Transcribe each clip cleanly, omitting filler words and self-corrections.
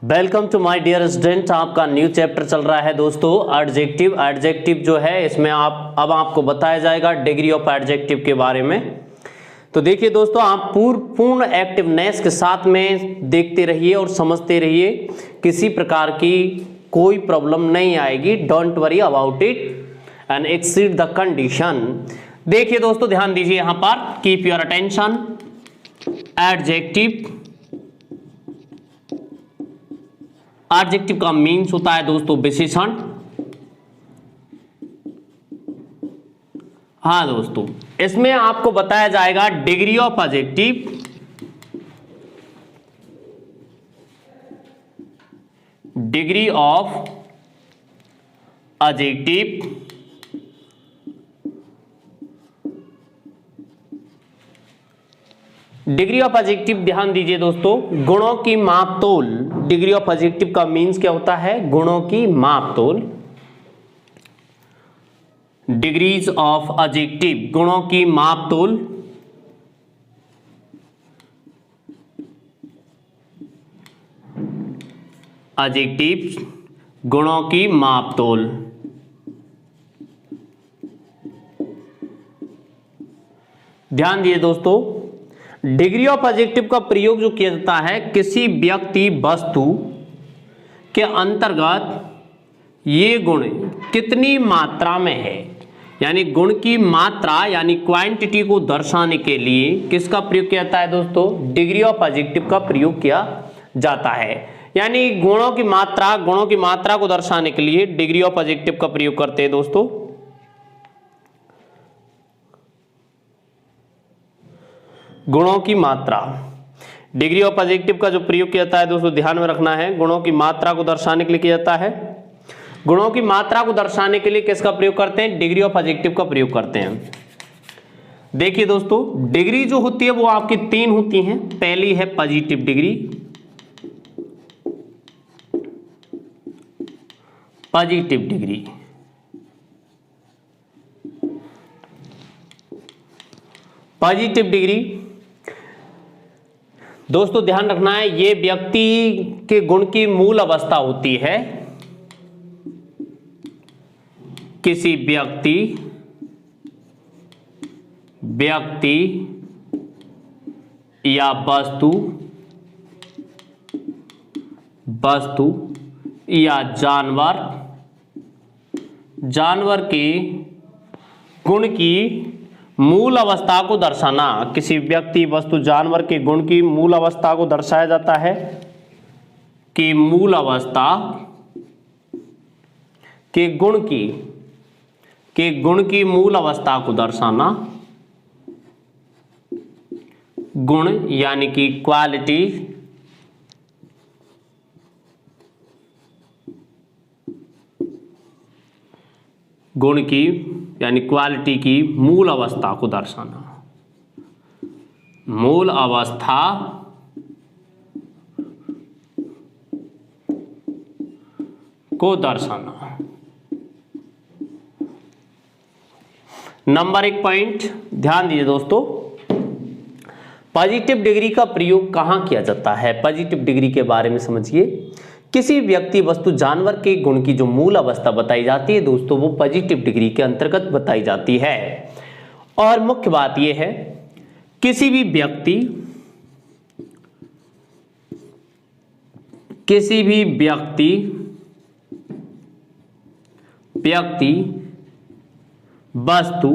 Welcome to my dear student. आपका new chapter चल रहा है दोस्तों एडजेक्टिव। एडजेक्टिव जो है इसमें आपको बताया जाएगा डिग्री ऑफ एडजेक्टिव के बारे में। तो देखिए दोस्तों, आप पूर्ण एक्टिवनेस के साथ में देखते रहिए और समझते रहिए, किसी प्रकार की कोई प्रॉब्लम नहीं आएगी। Don't worry about it and exceed the condition. देखिए दोस्तों, ध्यान दीजिए यहां पर, keep your attention. Adjective, adjective का मीन्स होता है दोस्तों विशेषण। हाँ दोस्तों, इसमें आपको बताया जाएगा degree of adjective, degree of adjective, degree of adjective. ध्यान दीजिए दोस्तों, गुणों की मापतोल। डिग्री ऑफ एडजेक्टिव का मीन्स क्या होता है? गुणों की मापतोल। डिग्रीज ऑफ एडजेक्टिव, गुणों की मापतोल। एडजेक्टिव, गुणों की मापतोल। ध्यान दिए दोस्तों, डिग्री ऑफ एडजेक्टिव का प्रयोग जो किया जाता है किसी व्यक्ति वस्तु के अंतर्गत ये गुण कितनी मात्रा में है, यानी गुण की मात्रा यानी क्वांटिटी को दर्शाने के लिए किसका प्रयोग किया जाता है दोस्तों? डिग्री ऑफ एडजेक्टिव का प्रयोग किया जाता है। यानी गुणों की मात्रा को दर्शाने के लिए डिग्री ऑफ एडजेक्टिव का प्रयोग करते हैं दोस्तों। गुणों की मात्रा, डिग्री ऑफ एडजेक्टिव का जो प्रयोग किया जाता है दोस्तों, ध्यान में रखना है, गुणों की मात्रा को दर्शाने के लिए किया जाता है। गुणों की मात्रा को दर्शाने के लिए किसका प्रयोग करते हैं? डिग्री ऑफ एडजेक्टिव का प्रयोग करते हैं। देखिए दोस्तों, डिग्री जो होती है वो आपकी तीन होती हैं। पहली है positive degree, positive degree, positive degree दोस्तों ध्यान रखना है, ये व्यक्ति के गुण की मूल अवस्था होती है। किसी व्यक्ति या वस्तु या जानवर के गुण की मूल अवस्था को दर्शाना। किसी व्यक्ति, वस्तु, जानवर के गुण की मूल अवस्था को दर्शाया जाता है कि मूल अवस्था के गुण की मूल अवस्था को दर्शाना। गुण यानी कि क्वालिटी, गुण की यानी क्वालिटी की मूल अवस्था को दर्शाना। मूल अवस्था को दर्शाना। नंबर 1 पॉइंट ध्यान दीजिए दोस्तों, पॉजिटिव डिग्री का प्रयोग कहां किया जाता है? पॉजिटिव डिग्री के बारे में समझिए। किसी व्यक्ति, वस्तु, जानवर के गुण की जो मूल अवस्था बताई जाती है दोस्तों, वो पॉजिटिव डिग्री के अंतर्गत बताई जाती है। और मुख्य बात यह है, किसी भी व्यक्ति वस्तु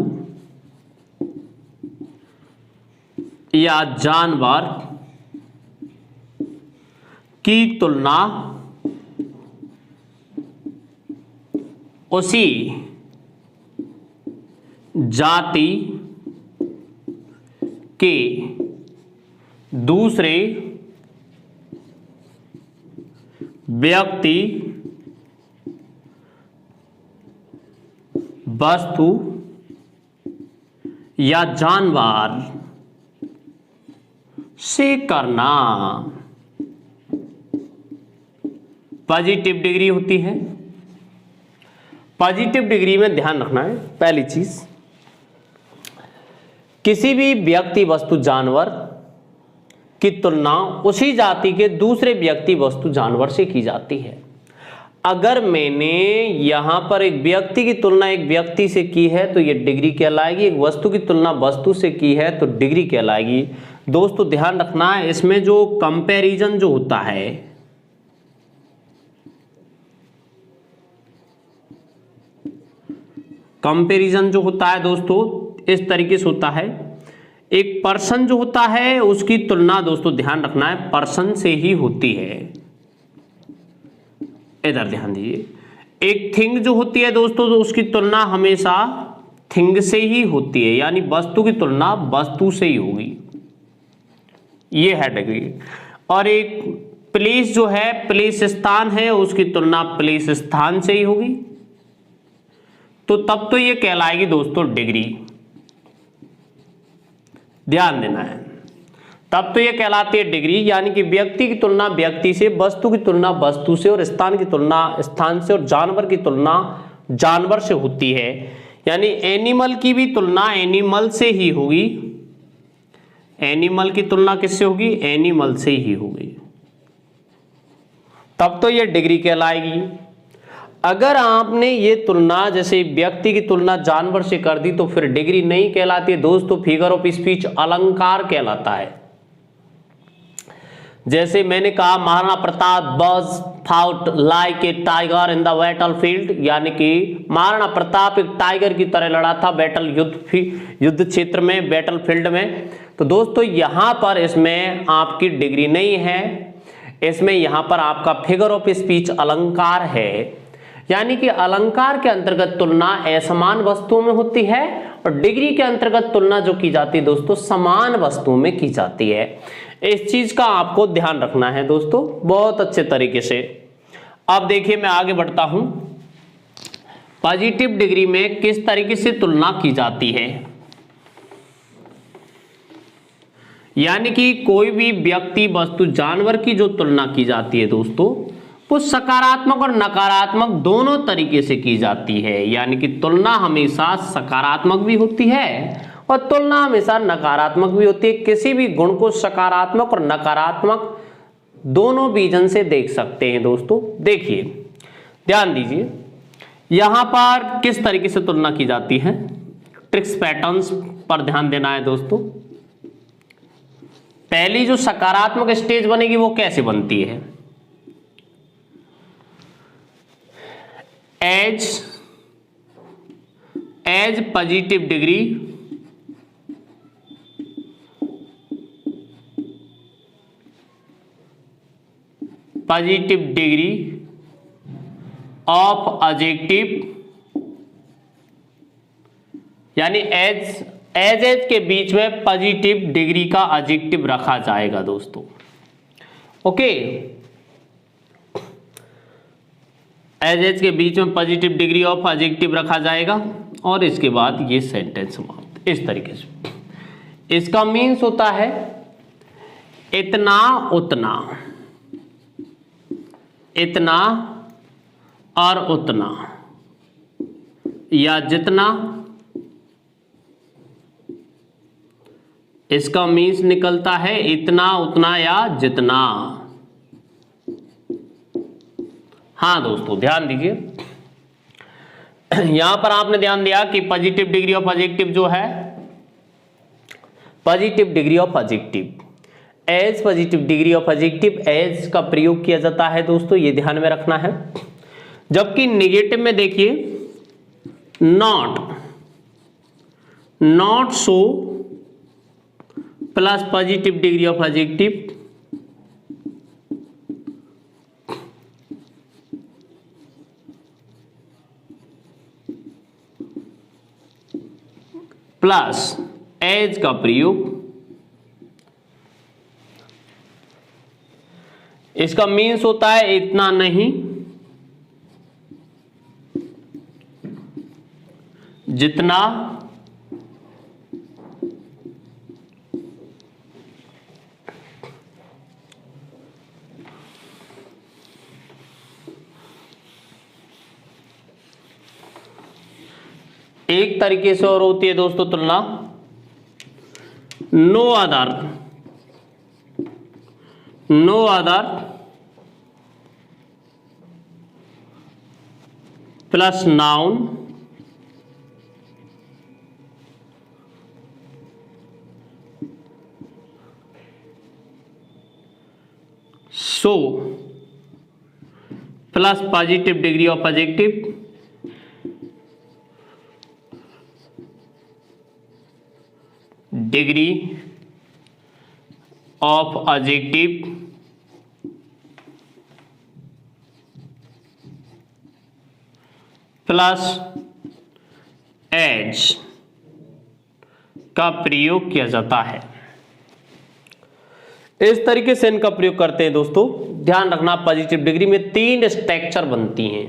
या जानवर की तुलना उसी जाति के दूसरे व्यक्ति, वस्तु या जानवर से करना पॉजिटिव डिग्री होती है। पॉजिटिव डिग्री में ध्यान रखना है, पहली चीज, किसी भी व्यक्ति, वस्तु, जानवर की तुलना उसी जाति के दूसरे व्यक्ति वस्तु जानवर से की जाती है। अगर मैंने यहां पर एक व्यक्ति की तुलना एक व्यक्ति से की है तो यह डिग्री कहलाएगी, एक वस्तु की तुलना वस्तु से की है तो डिग्री कहलाएगी। दोस्तों ध्यान रखना है, इसमें जो कंपैरिजन जो होता है, कंपैरिजन जो होता है दोस्तों इस तरीके से होता है। एक पर्सन जो होता है उसकी तुलना दोस्तों ध्यान रखना है पर्सन से ही होती है, इधर ध्यान दीजिए। एक थिंग जो होती है दोस्तों तो उसकी तुलना हमेशा थिंग से ही होती है, यानी वस्तु की तुलना वस्तु से ही होगी, ये है डिग्री। और एक प्लेस जो है, प्लेस स्थान है, उसकी तुलना प्लेस स्थान से ही होगी, तो तब तो ये कहलाएगी दोस्तों डिग्री। ध्यान देना है, तब तो ये कहलाती है डिग्री, यानी कि व्यक्ति की तुलना व्यक्ति से, वस्तु की तुलना वस्तु से, और स्थान की तुलना स्थान से, और जानवर की तुलना जानवर से होती है। यानी एनिमल की भी तुलना एनिमल से ही होगी, एनिमल की तुलना किससे होगी, एनिमल से ही होगी, तब तो ये डिग्री कहलाएगी। अगर आपने ये तुलना जैसे व्यक्ति की तुलना जानवर से कर दी तो फिर डिग्री नहीं कहलाती है दोस्तों, फिगर ऑफ स्पीच अलंकार कहलाता है। जैसे मैंने कहा Maharana Pratap was fought like a tiger in the battle field, यानी कि महाराणा प्रताप एक टाइगर की तरह लड़ा था बैटल युद्ध क्षेत्र में, बैटल फील्ड में। तो दोस्तों यहां पर इसमें आपकी डिग्री नहीं है, इसमें यहां पर आपका फिगर ऑफ स्पीच अलंकार है, यानी कि अलंकार के अंतर्गत तुलना असमान वस्तुओं में होती है और डिग्री के अंतर्गत तुलना जो की जाती है दोस्तों समान वस्तुओं में की जाती है। इस चीज का आपको ध्यान रखना है दोस्तों बहुत अच्छे तरीके से। अब देखिए मैं आगे बढ़ता हूं, पॉजिटिव डिग्री में किस तरीके से तुलना की जाती है। यानी कि कोई भी व्यक्ति वस्तु जानवर की जो तुलना की जाती है दोस्तों वो सकारात्मक और नकारात्मक दोनों तरीके से की जाती है, यानी कि तुलना हमेशा सकारात्मक भी होती है और तुलना हमेशा नकारात्मक भी होती है। किसी भी गुण को सकारात्मक और नकारात्मक दोनों विजन से देख सकते हैं दोस्तों। देखिए ध्यान दीजिए यहां पर किस तरीके से तुलना की जाती है, ट्रिक्स पैटर्न्स पर ध्यान देना है दोस्तों। पहली जो सकारात्मक स्टेज बनेगी वो कैसे बनती है, as positive degree of adjective, यानी एज के बीच में पॉजिटिव डिग्री का एडजेक्टिव रखा जाएगा दोस्तों। ओके, एज के बीच में पॉजिटिव डिग्री ऑफ एडजेक्टिव रखा जाएगा और इसके बाद ये सेंटेंस समाप्त इस तरीके से। इसका मीन्स होता है इतना उतना, इतना और उतना, या जितना। इसका मीन्स निकलता है इतना उतना या जितना। हाँ दोस्तों ध्यान दीजिए यहां पर आपने ध्यान दिया कि पॉजिटिव डिग्री ऑफ एडजेक्टिव जो है, positive degree of adjective, as positive degree of adjective as का प्रयोग किया जाता है दोस्तों, ये ध्यान में रखना है। जबकि नेगेटिव में देखिए not so plus positive degree of adjective plus as का प्रयोग। इसका मीन्स होता है इतना नहीं जितना एक तरीके से और होती है दोस्तों तुलना, no other no other plus noun so plus positive degree of adjective degree of adjective plus as का प्रयोग किया जाता है। इस तरीके से इनका प्रयोग करते हैं दोस्तों। ध्यान रखना पॉजिटिव डिग्री में 3 स्ट्रक्चर बनती हैं,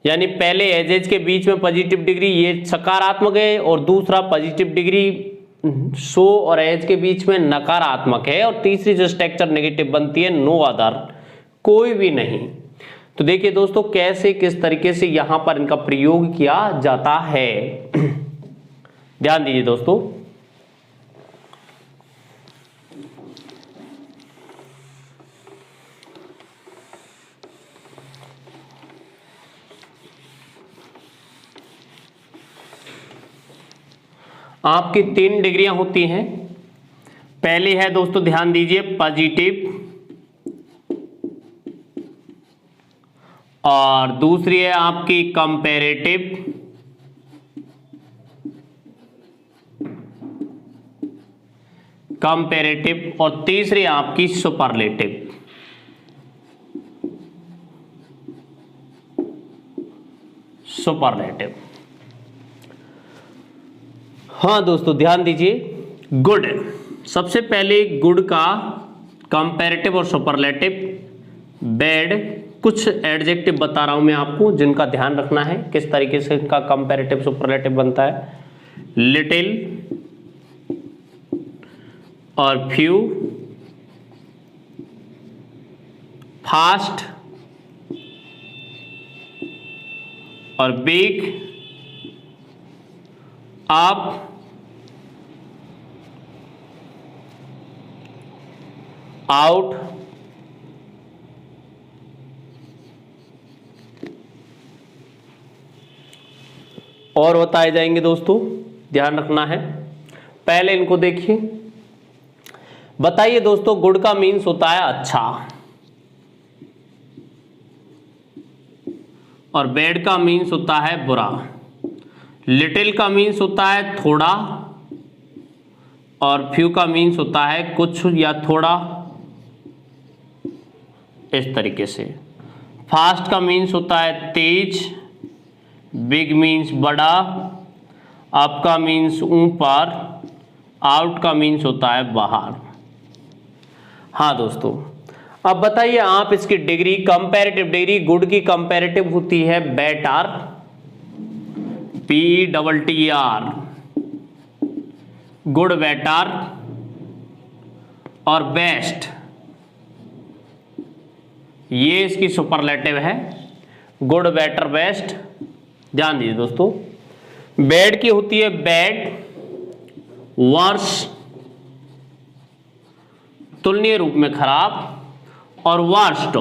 यानी पहले एज के बीच में पॉजिटिव डिग्री ये सकारात्मक है, और दूसरा पॉजिटिव डिग्री सो और एज के बीच में नकारात्मक है, और तीसरी जो स्ट्रक्चर नेगेटिव बनती है नो अदर, कोई भी नहीं। तो देखिए दोस्तों कैसे किस तरीके से यहां पर इनका प्रयोग किया जाता है। ध्यान दीजिए दोस्तों। आपकी 3 डिग्रियां होती हैं। पहली है दोस्तों, ध्यान दीजिए, पॉजिटिव, और दूसरी है आपकी कंपैरेटिव, और तीसरी है आपकी सुपरलेटिव। हाँ दोस्तों ध्यान दीजिए, गुड, सबसे पहले गुड का कंपैरेटिव और सुपरलेटिव। बैड, कुछ एडजेक्टिव बता रहा हूं मैं आपको जिनका ध्यान रखना है, किस तरीके से इनका कंपैरेटिव सुपरलेटिव बनता है। लिटिल और फ्यू, फास्ट और बिग, अप आउट, और बताए जाएंगे दोस्तों, ध्यान रखना है। पहले इनको देखिए, बताइए दोस्तों, गुड का मीन्स होता है अच्छा, और बैड का मीन्स होता है बुरा। लिटिल का मीन्स होता है थोड़ा, और फ्यू का मीन्स होता है कुछ या थोड़ा, इस तरीके से। फास्ट का मीन्स होता है तेज, बिग मीन्स बड़ा, अप का मीन्स ऊपर, आउट का मीन्स होता है बाहर। हाँ दोस्तों, अब बताइए आप इसकी डिग्री, कंपैरेटिव डिग्री, गुड की कंपैरेटिव होती है बेटर, PETTER, गुड बेटर, और बेस्ट ये इसकी सुपरलेटिव है, गुड बेटर बेस्ट। ध्यान दीजिए दोस्तों, बैड की होती है बैड, वर्स तुलनीय रूप में खराब, और वर्स्ट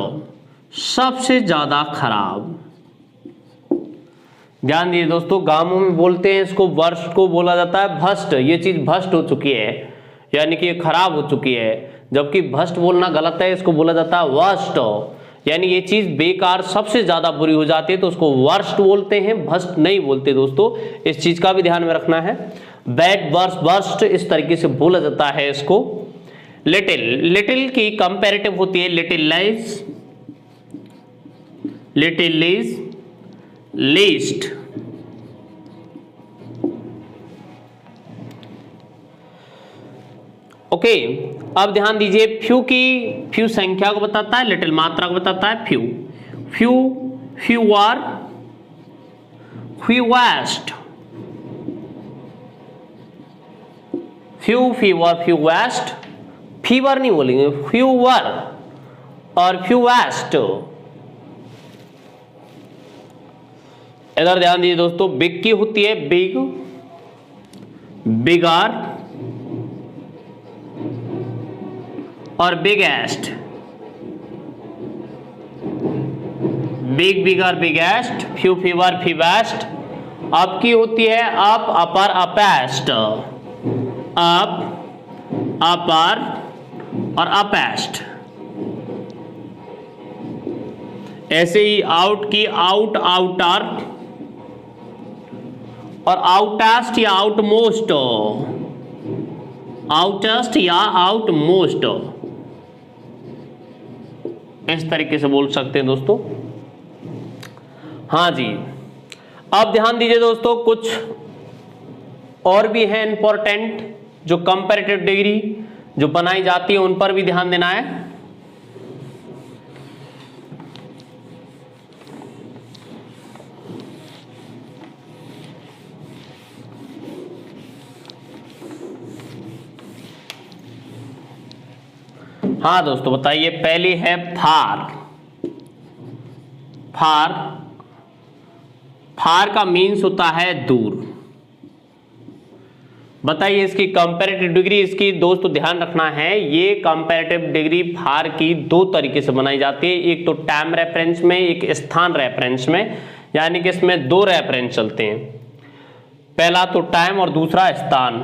सबसे ज्यादा खराब। ध्यान दीजिए दोस्तों, गांवों में बोलते हैं इसको, वर्स्ट को बोला जाता है भ्रष्ट, ये चीज भ्रष्ट हो चुकी है, यानी कि ये खराब हो चुकी है, जबकि भ्रष्ट बोलना गलत है, इसको बोला जाता है वर्स्ट, यानी ये चीज बेकार सबसे ज्यादा बुरी हो जाती है तो उसको वर्स्ट बोलते हैं, भ्रष्ट नहीं बोलते दोस्तों, इस चीज का भी ध्यान में रखना है। बैड, वर्स्ट, वर्स्ट इस तरीके से बोला जाता है इसको। लिटिल, लिटिल की कंपैरेटिव होती है little less, little less, least. Okay, अब ध्यान दीजिए, फ्यू की, फ्यू संख्या को बताता है, लिटिल मात्रा को बताता है। Few, few, fewer, fewest, few, fewer, fewest, fever नहीं बोलेंगे, फ्यूअर और फ्यूएस्ट। इधर ध्यान दीजिए दोस्तों, बिग की होती है बिग, बिगर, और बिगेस्ट, बिग, बिगर, बिगेस्ट, फ्यू, फीवर, फीवेस्ट। अप की होती है अप, अपर, अपेस्ट, अप, अपर और अपेस्ट। ऐसे ही आउट की आउट, आउटर और आउटेस्ट या आउटमोस्ट, आउटेस्ट या आउटमोस्ट, इस तरीके से बोल सकते हैं दोस्तों। हाँ जी, अब ध्यान दीजिए दोस्तों, कुछ और भी है इंपॉर्टेंट जो कंपैरेटिव डिग्री जो बनाई जाती है उन पर भी ध्यान देना है। हाँ दोस्तों बताइए, पहली है फार। फार, फार का मीन्स होता है दूर। बताइए इसकी कंपैरेटिव डिग्री, इसकी दोस्तों ध्यान रखना है, ये कंपैरेटिव डिग्री फार की दो तरीके से बनाई जाती है। एक तो टाइम रेफरेंस में, एक स्थान रेफरेंस में, यानी कि इसमें दो रेफरेंस चलते हैं, पहला तो टाइम और दूसरा स्थान।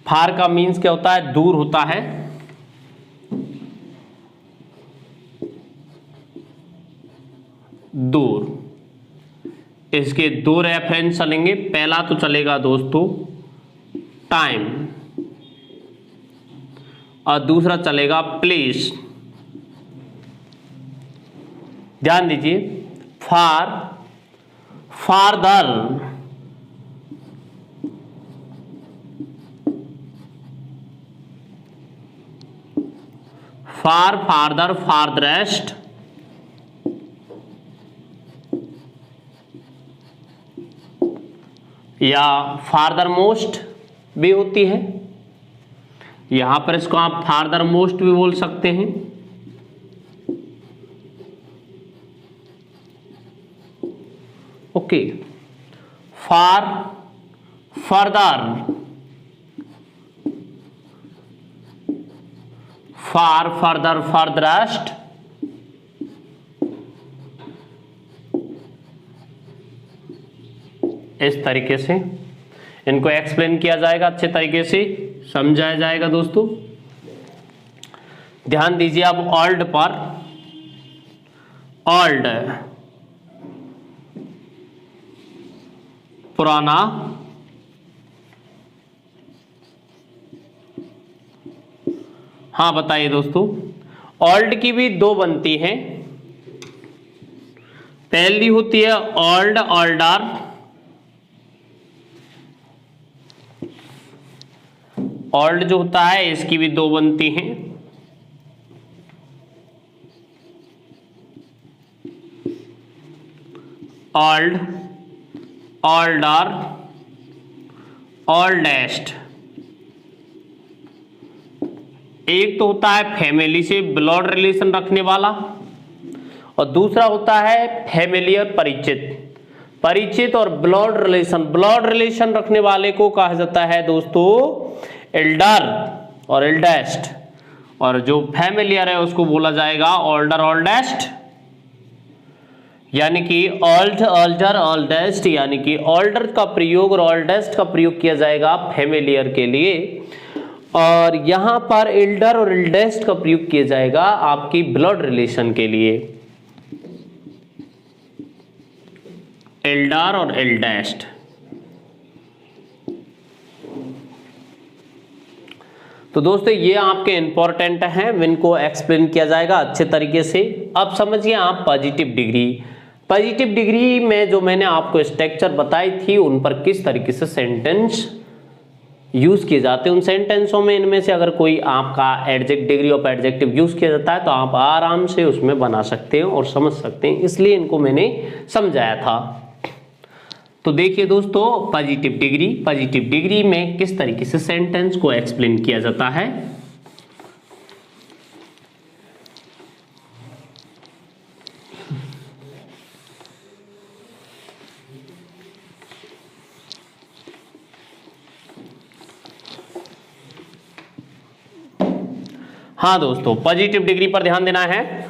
फार का मीन्स क्या होता है? दूर होता है। दूर। इसके दो रेफरेंस चलेंगे, पहला तो चलेगा दोस्तों टाइम और दूसरा चलेगा प्लेस। ध्यान दीजिए, फार, फारदर, फार, फारदर, फारदरेस्ट, या फारदर मोस्ट भी होती है। यहां पर इसको आप फारदर मोस्ट भी बोल सकते हैं। ओके, फार, फर्दर, फार, फर्दर, फर्दरेस्ट, इस तरीके से इनको एक्सप्लेन किया जाएगा, अच्छे तरीके से समझाया जाएगा दोस्तों। ध्यान दीजिए अब ओल्ड पर। ओल्ड, पुराना, हाँ बताइए दोस्तों, ओल्ड की भी दो बनती हैं। पहली होती है ओल्ड, ओल्डर, ओल्ड जो होता है इसकी भी दो बनती हैं। Old, older, oldest. एक तो होता है फैमिली से ब्लड रिलेशन रखने वाला और दूसरा होता है फैमिलियर, परिचित। परिचित और ब्लड रिलेशन, ब्लड रिलेशन रखने वाले को कहा जाता है दोस्तों एल्डर और एल्डेस्ट, और जो फैमिलियर है उसको बोला जाएगा ओल्डर, ओल्डेस्ट। यानी कि ओल्ड, ओल्डर, ओल्डेस्ट, यानी कि ओल्डर का प्रयोग और ओल्डेस्ट का प्रयोग किया जाएगा फैमिलियर के लिए, और यहां पर एल्डर और एल्डेस्ट का प्रयोग किया जाएगा आपकी ब्लड रिलेशन के लिए। एल्डर और एल्डेस्ट। तो दोस्तों ये आपके इंपॉर्टेंट हैं, इनको एक्सप्लेन किया जाएगा अच्छे तरीके से। अब समझिए आप पॉजिटिव डिग्री। पॉजिटिव डिग्री में जो मैंने आपको स्ट्रक्चर बताई थी उन पर किस तरीके से सेंटेंस यूज किए जाते हैं, उन सेंटेंसों में इनमें से अगर कोई आपका एडजेक्ट, डिग्री ऑफ एडजेक्टिव यूज किया जाता है तो आप आराम से उसमें बना सकते हैं और समझ सकते हैं, इसलिए इनको मैंने समझाया था। तो देखिए दोस्तों, पॉजिटिव डिग्री, पॉजिटिव डिग्री में किस तरीके से सेंटेंस को एक्सप्लेन किया जाता है। हाँ दोस्तों, पॉजिटिव डिग्री पर ध्यान देना है।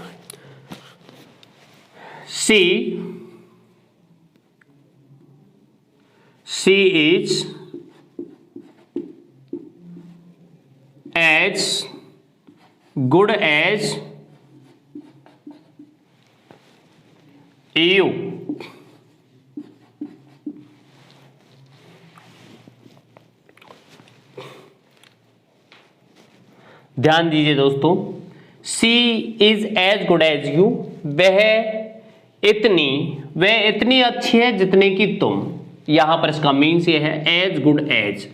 She is as good as you. ध्यान दीजिए दोस्तों, she is as good as you, वह इतनी अच्छी है जितने की तुम। यहां पर इसका मीन्स ये है एज गुड एज।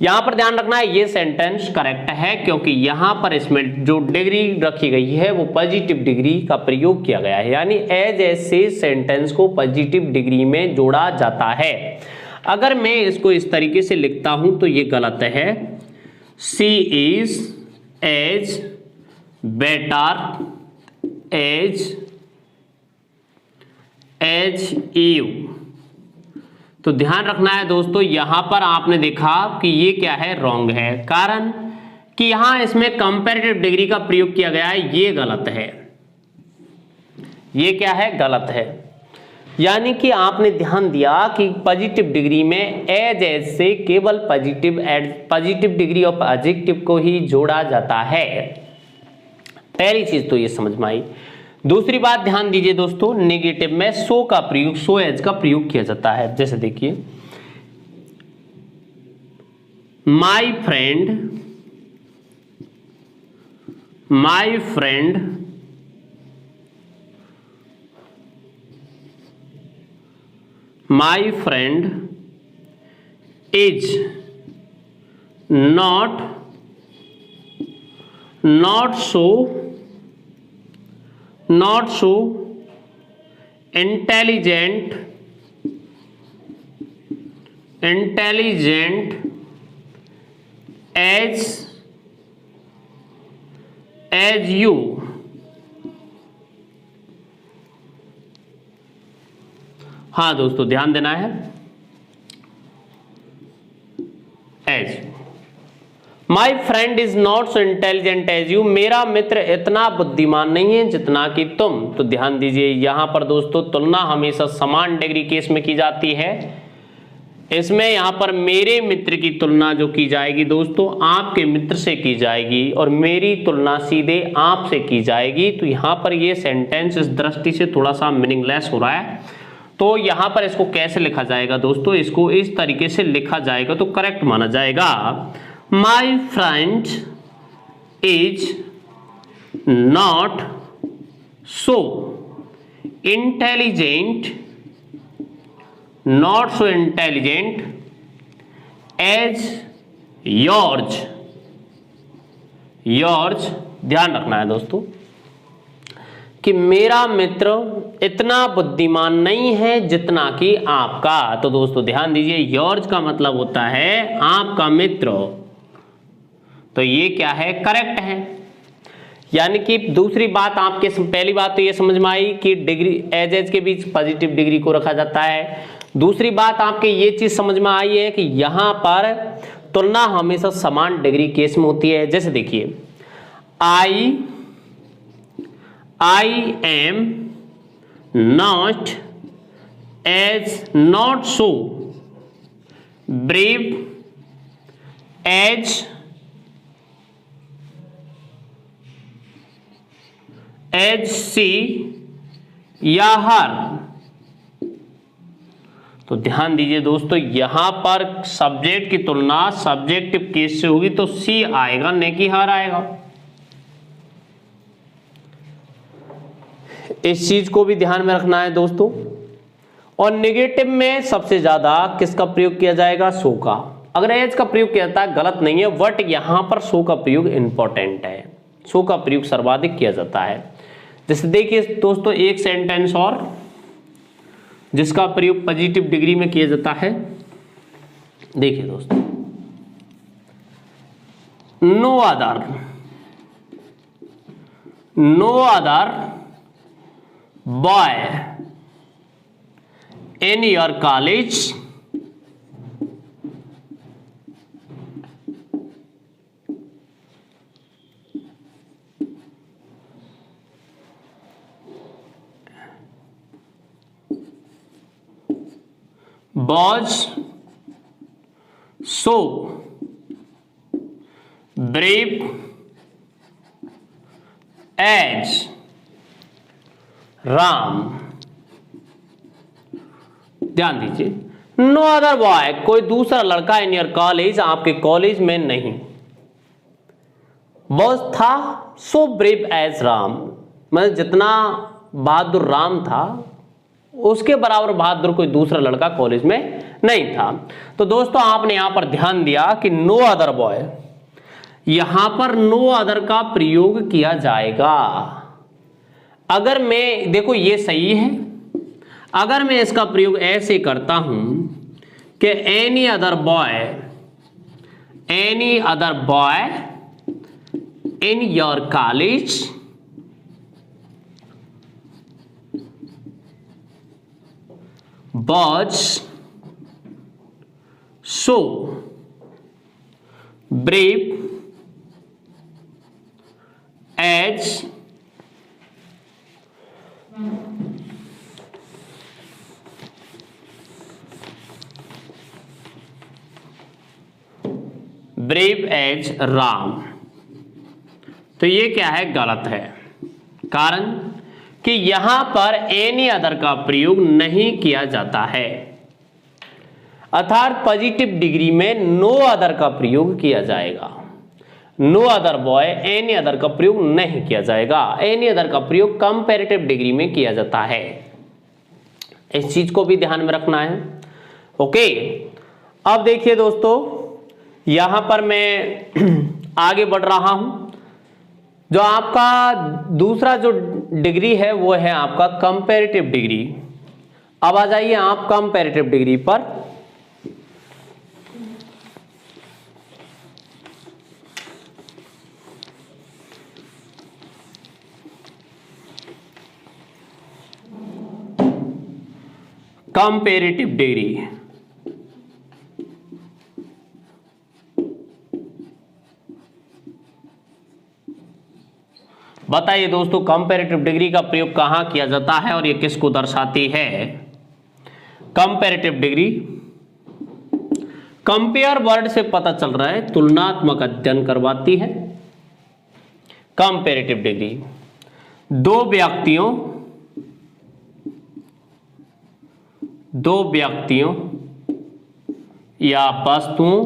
यहां पर ध्यान रखना है, ये सेंटेंस करेक्ट है क्योंकि यहां पर इसमें जो डिग्री रखी गई है वो पॉजिटिव डिग्री का प्रयोग किया गया है, यानी एज ऐसे सेंटेंस को पॉजिटिव डिग्री में जोड़ा जाता है। अगर मैं इसको इस तरीके से लिखता हूं तो ये गलत है। She is as better as you. तो ध्यान रखना है दोस्तों, यहां पर आपने देखा कि ये क्या है, रॉन्ग है, कारण कि यहां इसमें कंपैरेटिव डिग्री का प्रयोग किया गया है, ये गलत है। ये क्या है, गलत है। यानी कि आपने ध्यान दिया कि पॉजिटिव डिग्री में एज से केवल पॉजिटिव डिग्री ऑफ एडजेक्टिव को ही जोड़ा जाता है। पहली चीज तो ये समझ में आई। दूसरी बात ध्यान दीजिए दोस्तों, नेगेटिव में सो का प्रयोग, सो एज का प्रयोग किया जाता है। जैसे देखिए, माई friend is not so intelligent as you। हाँ दोस्तों, ध्यान देना है, as. My friend is not so intelligent as you, मेरा मित्र इतना बुद्धिमान नहीं है जितना कि तुम। तो ध्यान दीजिए, यहां पर दोस्तों तुलना हमेशा समान डिग्री केस में की जाती है। इसमें यहां पर मेरे मित्र की तुलना जो की जाएगी दोस्तों, आपके मित्र से की जाएगी और मेरी तुलना सीधे आपसे की जाएगी। तो यहां पर यह सेंटेंस इस दृष्टि से थोड़ा सा मीनिंगलेस हो रहा है। तो यहां पर इसको कैसे लिखा जाएगा दोस्तों, इसको इस तरीके से लिखा जाएगा तो करेक्ट माना जाएगा। My friend is not so intelligent as yours। ध्यान रखना है दोस्तों कि मेरा मित्र इतना बुद्धिमान नहीं है जितना कि आपका। तो दोस्तों ध्यान दीजिए, योर्स का मतलब होता है आपका मित्र। तो ये क्या है, करेक्ट है। यानी कि दूसरी बात आपके, पहली बात तो ये समझ में आई कि डिग्री एज के बीच पॉजिटिव डिग्री को रखा जाता है। दूसरी बात आपके ये चीज समझ में आई है कि यहां पर तुलना हमेशा समान डिग्री केस में होती है। जैसे देखिए, I am not so brave as she या हर। तो ध्यान दीजिए दोस्तों, यहां पर सब्जेक्ट की तुलना सब्जेक्टिव केस से होगी तो सी आएगा, नहीं कि हर आएगा। इस चीज को भी ध्यान में रखना है दोस्तों। और नेगेटिव में सबसे ज्यादा किसका प्रयोग किया जाएगा, सो का। अगर एज का प्रयोग किया जाता है गलत नहीं है, बट यहां पर सो का प्रयोग इंपॉर्टेंट है। सो का प्रयोग सर्वाधिक किया जाता है। जैसे देखिए दोस्तों, एक सेंटेंस और जिसका प्रयोग पॉजिटिव डिग्री में किया जाता है। देखिए दोस्तों, no other boy in your college was so brave as Ram. ध्यान दीजिए, नो अदर बॉय, कोई दूसरा लड़का इन योर कॉलेज, आपके कॉलेज में नहीं। बॉस था, सो ब्रेव एज राम, मतलब जितना बहादुर राम था उसके बराबर बहादुर कोई दूसरा लड़का कॉलेज में नहीं था। तो दोस्तों आपने यहां पर ध्यान दिया कि नो अदर बॉय, यहां पर नो अदर का प्रयोग किया जाएगा। अगर मैं, देखो ये सही है, अगर मैं इसका प्रयोग ऐसे करता हूं कि any other boy in your college was so brave as Ram. तो ये क्या है, गलत है। कारण कि यहां पर एनी अदर का प्रयोग नहीं किया जाता है, अर्थात पॉजिटिव डिग्री में नो अदर का प्रयोग किया जाएगा। No other boy, any other का प्रयोग नहीं किया जाएगा। एनी अदर का प्रयोग कंपैरेटिव डिग्री में किया जाता है। इस चीज को भी ध्यान में रखना है। ओके, अब देखिए दोस्तों, यहां पर मैं आगे बढ़ रहा हूं। जो आपका दूसरा जो डिग्री है वो है आपका कंपैरेटिव डिग्री। अब आ जाइए आप कंपैरेटिव डिग्री पर। कंपैरेटिव डिग्री, बताइए दोस्तों कंपैरेटिव डिग्री का प्रयोग कहां किया जाता है और ये किसको दर्शाती है। कंपैरेटिव डिग्री, कंपेयर वर्ड से पता चल रहा है तुलनात्मक अध्ययन करवाती है। कंपैरेटिव डिग्री दो व्यक्तियों या वस्तुओं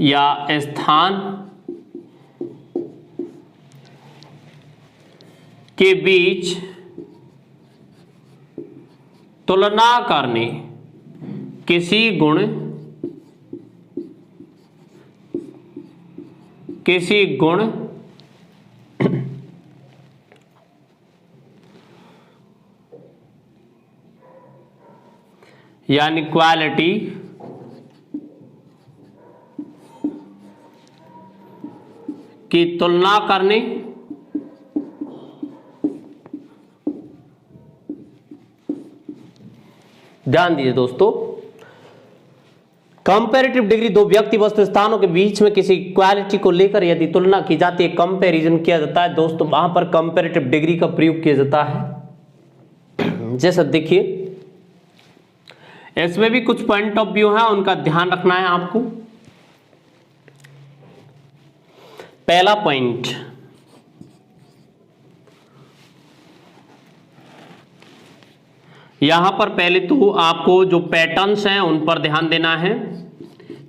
या स्थान के बीच तुलना करने किसी गुण यानी क्वालिटी की तुलना करने ध्यान दीजिए दोस्तों, कंपैरेटिव डिग्री दो व्यक्ति वस्तु स्थानों के बीच में किसी क्वालिटी को लेकर यदि तुलना की जाती है, कंपैरिजन किया जाता है दोस्तों, वहां पर कंपैरेटिव डिग्री का प्रयोग किया जाता है। जैसा देखिए, इसमें भी कुछ पॉइंट ऑफ व्यू है, उनका ध्यान रखना है आपको। पहला पॉइंट, यहां पर पहले तो आपको जो पैटर्न्स हैं उन पर ध्यान देना है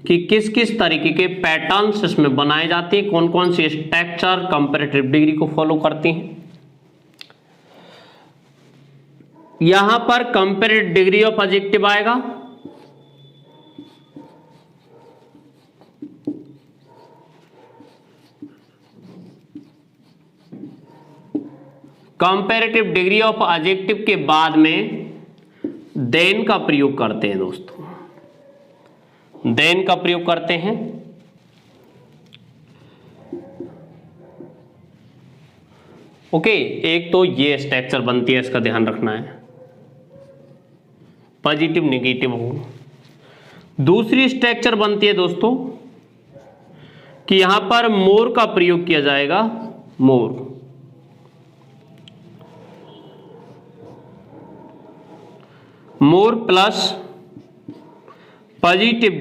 कि किस किस तरीके के पैटर्न्स इसमें बनाए जाते हैं, कौन कौन सी स्ट्रक्चर कंपैरेटिव डिग्री को फॉलो करती हैं। यहां पर कंपैरेटिव डिग्री ऑफ एडजेक्टिव आएगा, कंपैरेटिव डिग्री ऑफ एडजेक्टिव के बाद में देन का प्रयोग करते हैं दोस्तों, देन का प्रयोग करते हैं। ओके, एक तो ये स्ट्रक्चर बनती है, इसका ध्यान रखना है, पॉजिटिव नेगेटिव हो। दूसरी स्ट्रक्चर बनती है दोस्तों कि यहां पर मोर का प्रयोग किया जाएगा, more. More plus positive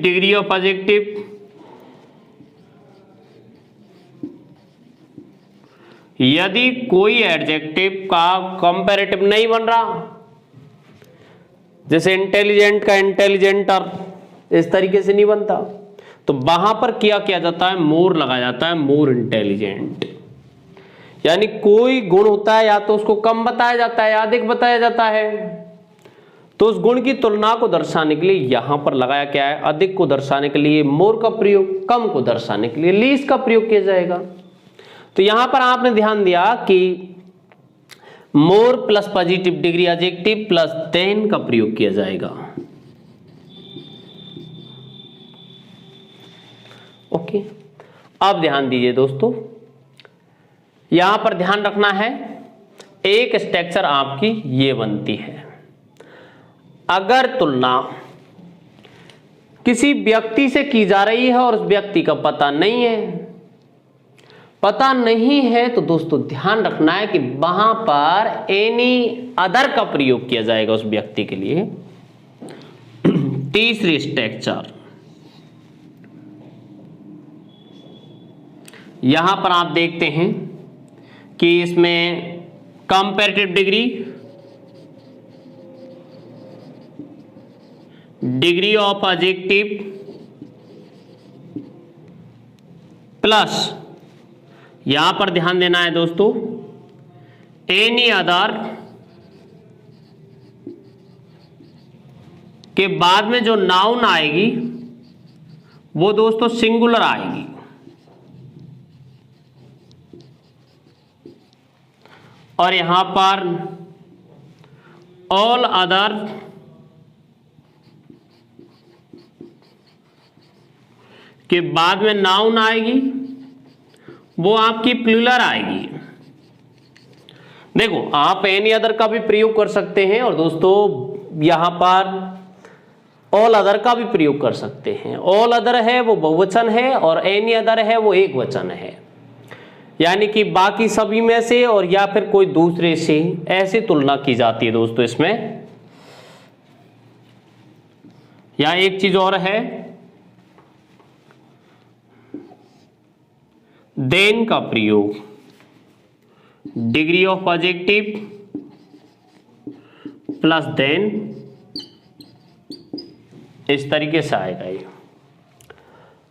degree of adjective यदि कोई एडजेक्टिव का कंपैरेटिव नहीं बन रहा, जैसे इंटेलिजेंट का इंटेलिजेंटर इस तरीके से नहीं बनता, तो वहां पर क्या किया जाता है, मोर लगाया जाता है, मोर इंटेलिजेंट। यानी कोई गुण होता है या तो उसको कम बताया जाता है या अधिक बताया जाता है, तो उस गुण की तुलना को दर्शाने के लिए यहां पर लगाया क्या है, अधिक को दर्शाने के लिए मोर का प्रयोग, कम को दर्शाने के लिए लीस का प्रयोग किया जाएगा। तो यहां पर आपने ध्यान दिया कि more plus positive degree adjective plus then का प्रयोग किया जाएगा। ओके, अब ध्यान दीजिए दोस्तों, यहां पर ध्यान रखना है, एक स्ट्रक्चर आपकी ये बनती है। अगर तुलना किसी व्यक्ति से की जा रही है और उस व्यक्ति का पता नहीं है, तो दोस्तों ध्यान रखना है कि वहां पर एनी अदर का प्रयोग किया जाएगा उस व्यक्ति के लिए। तीसरी स्ट्रक्चर, यहां पर आप देखते हैं कि इसमें comparative degree of adjective plus, यहां पर ध्यान देना है दोस्तों, एनी अदर के बाद में जो नाउन आएगी वो दोस्तों सिंगुलर आएगी, और यहां पर ऑल अदर के बाद में नाउन आएगी वो आपकी प्लूरल आएगी। देखो, आप एनी अदर का भी प्रयोग कर सकते हैं और दोस्तों यहां पर ऑल अदर का भी प्रयोग कर सकते हैं। ऑल अदर है वो बहुवचन है और एनी अदर है वो एक वचन है, यानी कि बाकी सभी में से और या फिर कोई दूसरे से ऐसी तुलना की जाती है दोस्तों इसमें। यहां एक चीज और है, देन का प्रयोग, degree of adjective plus than, इस तरीके से आएगा ये।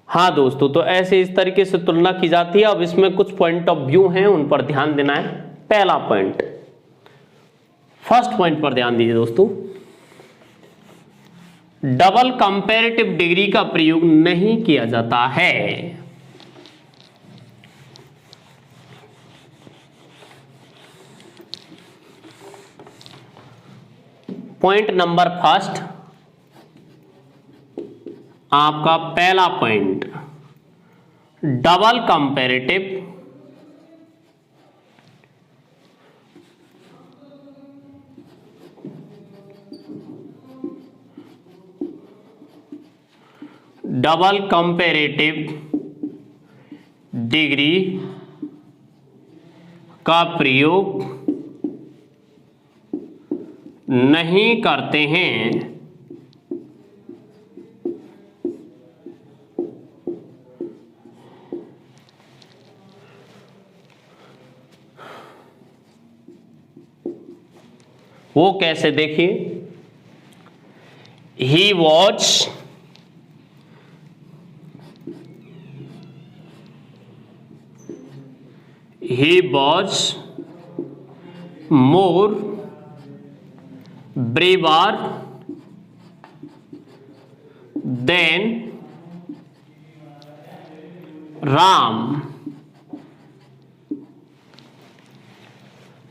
हाँ दोस्तों, तो ऐसे इस तरीके से तुलना की जाती है। अब इसमें कुछ पॉइंट ऑफ व्यू हैं, उन पर ध्यान देना है। पहला पॉइंट, फर्स्ट पॉइंट पर ध्यान दीजिए दोस्तों, डबल कंपैरेटिव डिग्री का प्रयोग नहीं किया जाता है। पॉइंट नंबर फर्स्ट, आपका पहला पॉइंट, डबल कंपैरेटिव डिग्री का प्रयोग नहीं करते हैं। वो कैसे, देखिए, he was more braver than Ram.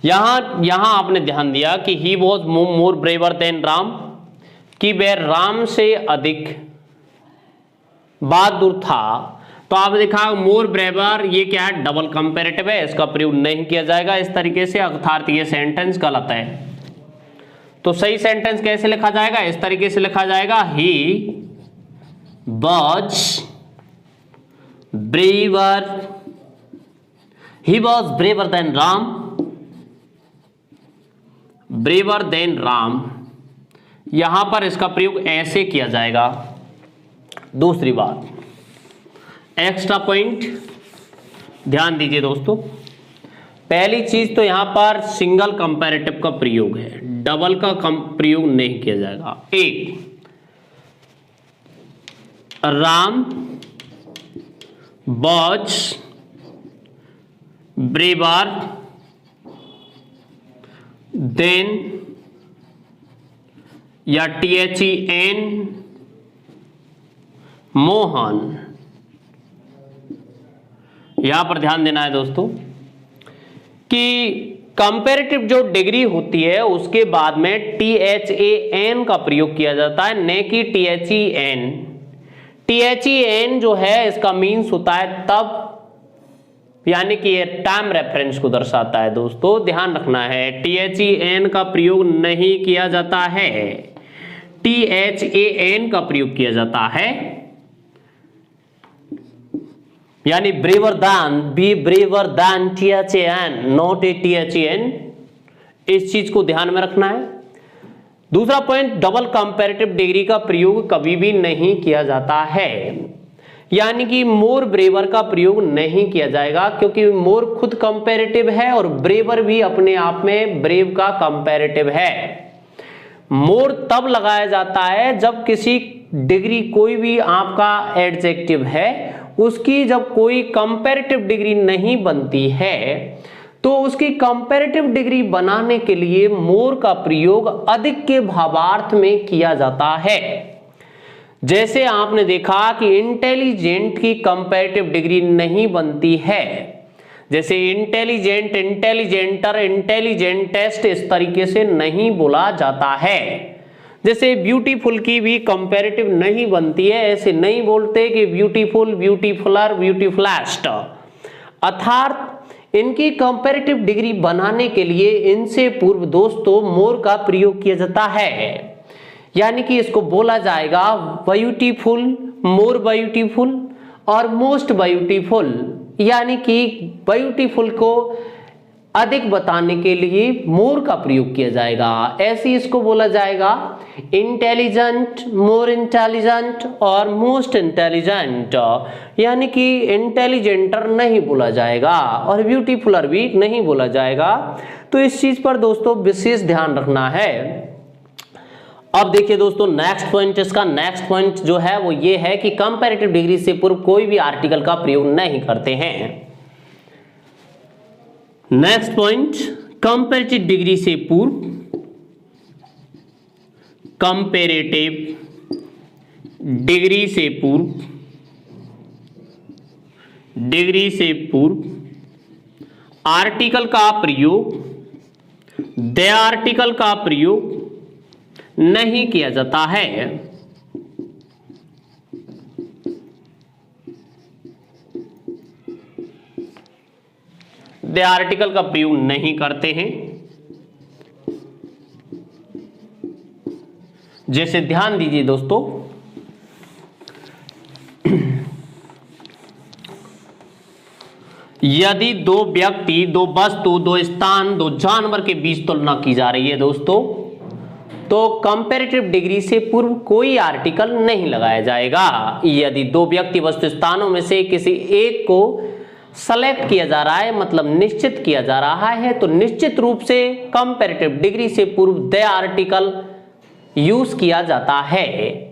यहां आपने ध्यान दिया कि he was more braver than Ram, कि वह राम से अधिक बहादुर था। तो आपने देखा मोर ब्रेवर, ये क्या है, डबल कंपैरेटिव है, इसका प्रयोग नहीं किया जाएगा इस तरीके से, अर्थात ये सेंटेंस गलत है। तो सही सेंटेंस कैसे लिखा जाएगा, इस तरीके से लिखा जाएगा, he was braver than Ram braver than Ram, यहां पर इसका प्रयोग ऐसे किया जाएगा। दूसरी बात, एक्स्ट्रा पॉइंट ध्यान दीजिए दोस्तों। पहली चीज तो यहां पर सिंगल कंपैरेटिव का प्रयोग है, डबल का प्रयोग नहीं किया जाएगा। एक, राम वॉज ब्रेवर देन, या THEN मोहन। यहां पर ध्यान देना है दोस्तों कि कंपैरेटिव जो डिग्री होती है उसके बाद में THAN का प्रयोग किया जाता है, न कि THEN। THEN जो है इसका मीन्स होता है तब, यानी कि ये टाइम रेफरेंस को दर्शाता है दोस्तों, ध्यान रखना है। THEN का प्रयोग नहीं किया जाता है, THAN का प्रयोग किया जाता है, यानी ब्रेवर दान, बी ब्रेवर दान THAN, नॉट ए THEN। इस चीज को ध्यान में रखना है। दूसरा पॉइंट, डबल कंपैरेटिव डिग्री का प्रयोग कभी भी नहीं किया जाता है, यानी कि मोर ब्रेवर का प्रयोग नहीं किया जाएगा, क्योंकि मोर खुद कंपैरेटिव है और ब्रेवर भी अपने आप में ब्रेव का कंपैरेटिव है। मोर तब लगाया जाता है जब किसी डिग्री, कोई भी आपका एडजेक्टिव है, उसकी जब कोई कंपैरेटिव डिग्री नहीं बनती है तो उसकी कंपैरेटिव डिग्री बनाने के लिए मोर का प्रयोग अधिक के भावार्थ में किया जाता है। जैसे आपने देखा कि इंटेलिजेंट की कंपैरेटिव डिग्री नहीं बनती है, जैसे इंटेलिजेंट, इंटेलिजेंटर, इंटेलिजेंटेस्ट, इस तरीके से नहीं बोला जाता है। जैसे ब्यूटीफुल की भी कंपैरेटिव नहीं बनती है, ऐसे नहीं बोलते कि ब्यूटीफुल, ब्यूटीफुलर, ब्यूटीफुलेस्ट। अर्थात इनकी कंपैरेटिव डिग्री बनाने के लिए इनसे पूर्व दोस्तों मोर का प्रयोग किया जाता है, यानी कि इसको बोला जाएगा ब्यूटीफुल, मोर ब्यूटीफुल और मोस्ट ब्यूटीफुल, यानी कि ब्यूटीफुल को अधिक बताने के लिए मोर का प्रयोग किया जाएगा। ऐसे इसको बोला जाएगा इंटेलिजेंट, मोर इंटेलिजेंट और मोस्ट इंटेलिजेंट, यानी कि इंटेलिजेंटर नहीं बोला जाएगा और ब्यूटीफुलर भी नहीं बोला जाएगा। तो इस चीज पर दोस्तों विशेष ध्यान रखना है। अब देखिए दोस्तों नेक्स्ट पॉइंट, इसका नेक्स्ट पॉइंट जो है वो ये है कि कंपैरेटिव डिग्री से पूर्व कोई भी आर्टिकल का प्रयोग नहीं करते हैं। नेक्स्ट पॉइंट, कंपैरेटिव डिग्री से पूर्व, कंपैरेटिव डिग्री से पूर्व, डिग्री से पूर्व आर्टिकल का प्रयोग, द आर्टिकल का प्रयोग नहीं किया जाता है। द आर्टिकल का प्रयोग नहीं करते हैं। जैसे ध्यान दीजिए दोस्तों, यदि दो व्यक्ति, दो वस्तु, दो स्थान, दो जानवर के बीच तुलना की जा रही है दोस्तों, तो कंपैरेटिव डिग्री से पूर्व कोई आर्टिकल नहीं लगाया जाएगा। यदि दो व्यक्ति वस्तु स्थानों में से किसी एक को सेलेक्ट किया जा रहा है, मतलब निश्चित किया जा रहा है, तो निश्चित रूप से कंपैरेटिव डिग्री से पूर्व द आर्टिकल यूज किया जाता है।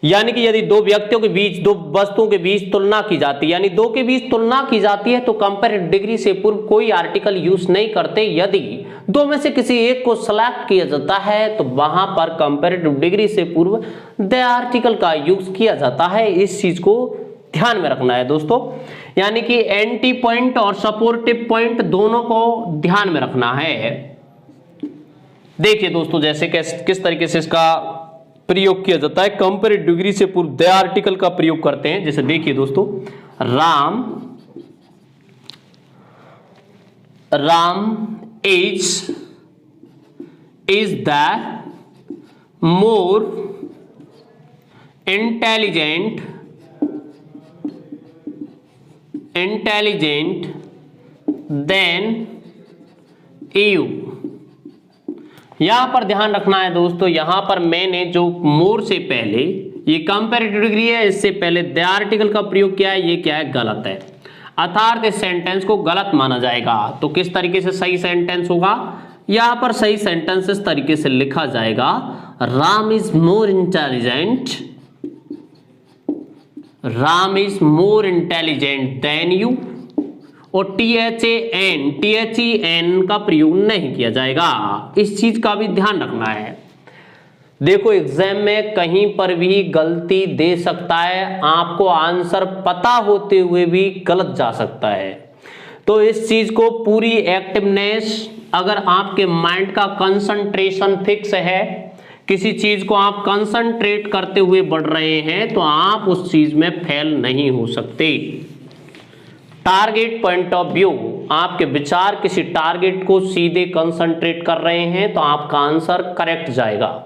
यानी कि यदि दो व्यक्तियों के बीच, दो वस्तुओं के बीच तुलना की जाती है, यानी दो के बीच तुलना की जाती है, तो कंपैरेटिव डिग्री से पूर्व कोई आर्टिकल यूज नहीं करते। यदि दो में से किसी एक को सेलेक्ट किया जाता है तो वहां पर कंपैरेटिव डिग्री से पूर्व द आर्टिकल का यूज किया जाता है। इस चीज को ध्यान में रखना है दोस्तों, यानी कि एंटी पॉइंट और सपोर्टिव पॉइंट दोनों को ध्यान में रखना है। देखिए दोस्तों, जैसे किस तरीके से इसका प्रयोग किया जाता है, कंपैरेटिव डिग्री से पूर्व द आर्टिकल का प्रयोग करते हैं। जैसे देखिए दोस्तों, Ram is the more intelligent than you। यहां पर ध्यान रखना है दोस्तों, यहां पर मैंने जो मोर से पहले ये कंपैरेटिव डिग्री है, इससे पहले द आर्टिकल का प्रयोग किया है, ये क्या है, गलत है, अर्थात इस सेंटेंस को गलत माना जाएगा। तो किस तरीके से सही सेंटेंस होगा, यहां पर सही सेंटेंस इस तरीके से लिखा जाएगा, Ram is more intelligent, Ram is more intelligent then you, और THEN का प्रयोग नहीं किया जाएगा। इस चीज का भी ध्यान रखना है। देखो एग्जाम में कहीं पर भी गलती दे सकता है, आपको आंसर पता होते हुए भी गलत जा सकता है। तो इस चीज को पूरी एक्टिवनेस, अगर आपके माइंड का कंसंट्रेशन फिक्स है, किसी चीज को आप कंसंट्रेट करते हुए बढ़ रहे हैं, तो आप उस चीज में फेल नहीं हो सकते। टारगेट पॉइंट ऑफ व्यू, आपके विचार किसी टारगेट को सीधे कंसंट्रेट कर रहे हैं तो आपका आंसर करेक्ट जाएगा।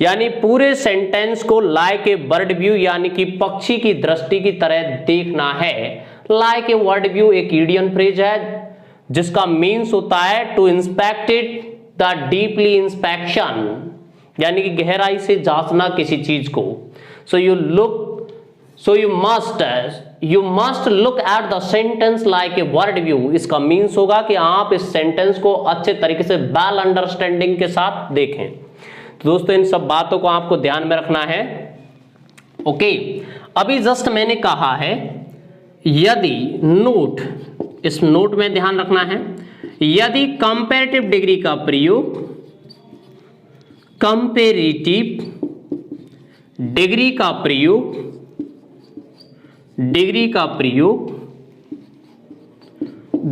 यानी पूरे सेंटेंस को लाइक ए बर्ड व्यू, यानी कि पक्षी की दृष्टि की तरह देखना है। लाइक ए वर्ड व्यू एक इंडियन फ्रेज है जिसका मीन्स होता है to inspect it the deeply inspection, यानी कि गहराई से जांचना किसी चीज को। So you must look at the sentence like a word view, इसका मीन्स होगा कि आप इस सेंटेंस को अच्छे तरीके से वेल अंडरस्टैंडिंग के साथ देखें। तो दोस्तों इन सब बातों को आपको ध्यान में रखना है। ओके, अभी जस्ट मैंने कहा है यदि नोट, इस नोट में ध्यान रखना है, यदि कंपैरेटिव डिग्री का प्रयोग, कंपैरेटिव डिग्री का प्रयोग, डिग्री का प्रयोग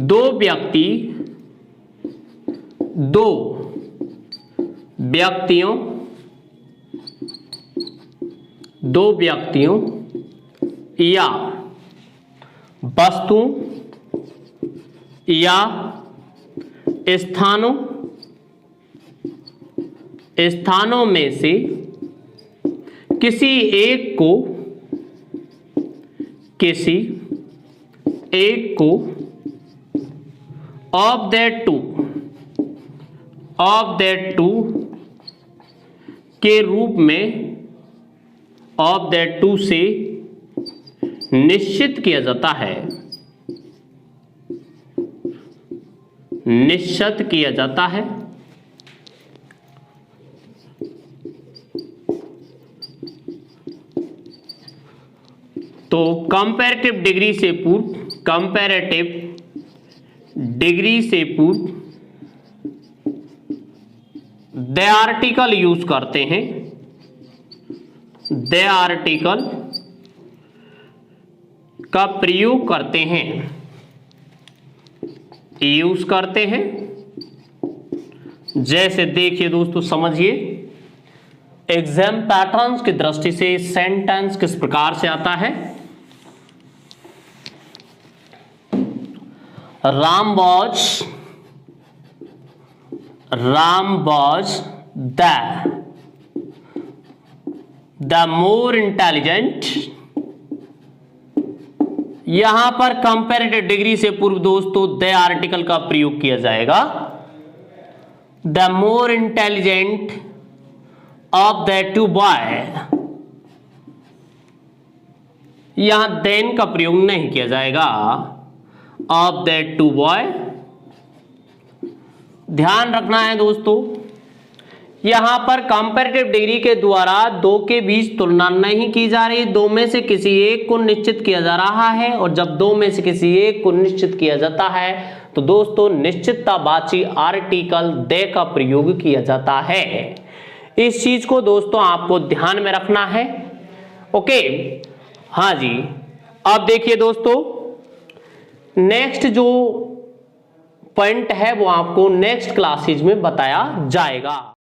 दो व्यक्तियों या वस्तुओं या स्थानों में से किसी एक को ऑफ दैट टू के रूप में, ऑफ दैट टू से निश्चित किया जाता है, निश्चित किया जाता है। तो कंपैरेटिव डिग्री से पूर्व, कंपैरेटिव डिग्री से पूर्व द आर्टिकल यूज करते हैं, द आर्टिकल का प्रयोग करते हैं, यूज करते हैं। जैसे देखिए दोस्तों, समझिए एग्जाम पैटर्न्स की दृष्टि से सेंटेंस किस प्रकार से आता है। Ram was the more intelligent, यहां पर कंपैरेटिव डिग्री से पूर्व दोस्तों द आर्टिकल का प्रयोग किया जाएगा। The more intelligent of the two boy, यहां देन का प्रयोग नहीं किया जाएगा, ऑफ दैट टू बॉय। ध्यान रखना है दोस्तों, यहां पर कंपैरेटिव डिग्री के द्वारा दो के बीच तुलना नहीं की जा रही, दो में से किसी एक को निश्चित किया जा रहा है। और जब दो में से किसी एक को निश्चित किया जाता है तो दोस्तों निश्चिततावाची आर्टिकल दे का प्रयोग किया जाता है। इस चीज को दोस्तों आपको ध्यान में रखना है। ओके, हाँ जी। अब देखिए दोस्तों, नेक्स्ट जो पॉइंट है वो आपको नेक्स्ट क्लासेज में बताया जाएगा।